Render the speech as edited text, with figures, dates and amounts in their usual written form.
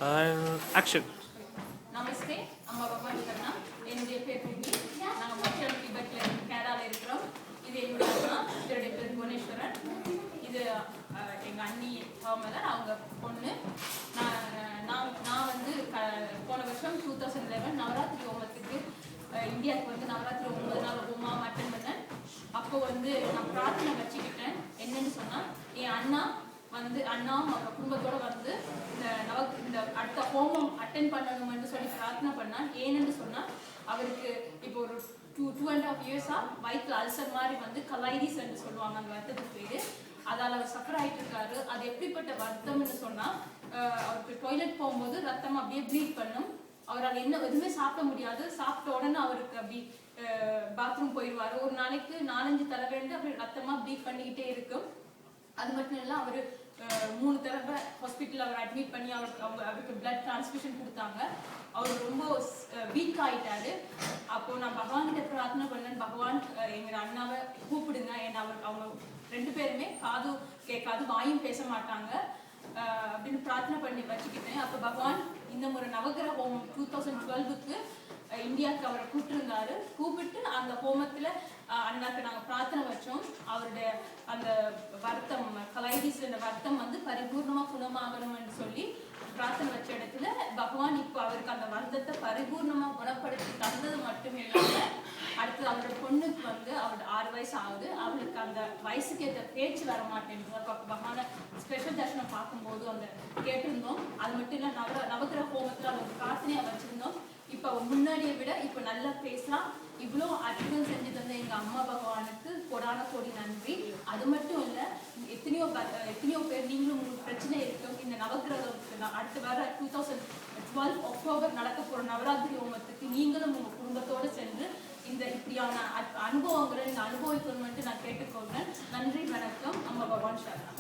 And action. நமஸ்தே அம்மா பகவான் கண்ணா. என்னுடைய பேர் ரூபி. நாங்கள் மத்தியான திபெட்ல கேரளாவில் இருக்கிறோம். இது என்னுடைய அண்ணா, இதோடைய பேர் புவனேஸ்வரன். இது எங்கள் அண்ணி பாவமலர், அவங்க பொண்ணு. நான் வந்து போன வருஷம் 2011 நவராத்திரி ஹோமத்துக்கு இந்தியாவுக்கு வந்து நவராத்திரி 9 நாள் ஹோமம் அட்டன் பண்ணேன். அப்போ வந்து நான் பிரார்த்தனை வச்சுக்கிட்டேன். என்னன்னு சொன்னால், என் அண்ணா அவங்க குடும்பத்தோட வந்து இந்த அடுத்த ஹோமம் அட்டென்ட் பண்ணணும்னு சொல்லி பிரார்த்தனை பண்ணான். ஏன்னு சொன்னால், அவருக்கு இப்போ ஒரு 2.5 இயர்ஸா வயிற்றுல அல்சர் மாதிரி வந்து கலைடிஸ் என்று சொல்லுவாங்க அந்த வருத்தத்துக்கு பேரு. அதால் அவர் சஃபர் ஆகிட்டு இருக்காரு. அது எப்படிப்பட்ட வருத்தம்னு சொன்னால், அவருக்கு டாய்லெட் போகும்போது ரத்தம் அப்படியே ப்ளீட் பண்ணும். அவரால் எதுவுமே சாப்பிட முடியாது. சாப்பிட்ட உடனே அவருக்கு அப்படி பாத்ரூம் போயிடுவார். ஒரு நாளைக்கு 4-5 தடவை அப்படி ரத்தமாக ப்ளீட் பண்ணிக்கிட்டே இருக்கும். அது மட்டும் இல்லை, அவர் 3 தடவை ஹாஸ்பிட்டலில் அவர் அட்மிட் பண்ணி அவருக்கு பிளட் டிரான்ஸ்ஃபியூஷன் கொடுத்தாங்க. அவர் ரொம்ப வீக் ஆகிட்டாரு. அப்போது நான் பகவான்கிட்ட பிரார்த்தனை பண்ணேன், பகவான் எங்கள் அண்ணாவை கூப்பிடுங்க. ஏன்னா அவங்க 2 பேருமே காது கேட்காது, வாயும் பேச மாட்டாங்க அப்படின்னு பிரார்த்தனை பண்ணி வச்சுக்கிட்டேன். அப்போ பகவான் இந்த முறை நவகிரக ஹோமம் 2012க்கு இந்தியாவுக்கு அவரை கூப்பிட்டு அந்த ஹோமத்தில் அண்ணாக்கு நாங்கள் பிரார்த்தனை வச்சோம். அவருடைய அந்த வருத்தம் கலைடிஸ் வருத்தம் வந்து பரிபூர்ணமாக குணமாகணும்னு சொல்லி பிரார்த்தனை வச்ச இடத்துல பகவான் இப்போ அவருக்கு அந்த வருத்தத்தை பரிபூர்ணமாக குணப்படுத்தி தந்தது மட்டும் இல்லாமல், அடுத்து அவரோட பொண்ணுக்கு வந்து அவரோட 6 வயசு ஆகுது. அவளுக்கு அந்த வயசுக்கு ஏற்ற பேச்சு வர மாட்டேங்குது. பகவான ஸ்பெஷல் தர்ஷனம் பார்க்கும்போது அந்த கேட்டிருந்தோம். அது மட்டும் இல்லை, நவகிரக ஹோமத்தில் அவருக்கு பிரார்த்தனையாக வச்சுருந்தோம். இப்போ முன்னாடியை விட இப்போ நல்லா பேசலாம். இவ்வளோ அற்புதம் செஞ்சு தந்த எங்கள் அம்மா பகவானுக்கு கோடான கோடி நன்றி. அது மட்டும் இல்லை, எத்தனையோ பேர் நீங்களும் உங்களுக்கு பிரச்சனை இருக்கும். இந்த நவகிரகத்துக்கு அடுத்து வர 2012 அக்டோபர் நடக்க போகிற நவராத்திரி ஹோமத்துக்கு நீங்களும் உங்கள் குடும்பத்தோடு சென்று இந்த இப்படியான அனுபவங்களை நீங்கள் அனுபவிக்கணும்னு நான் கேட்டுக்கொள்கிறேன். நன்றி, வணக்கம். அம்மா பகவான் சரணம்.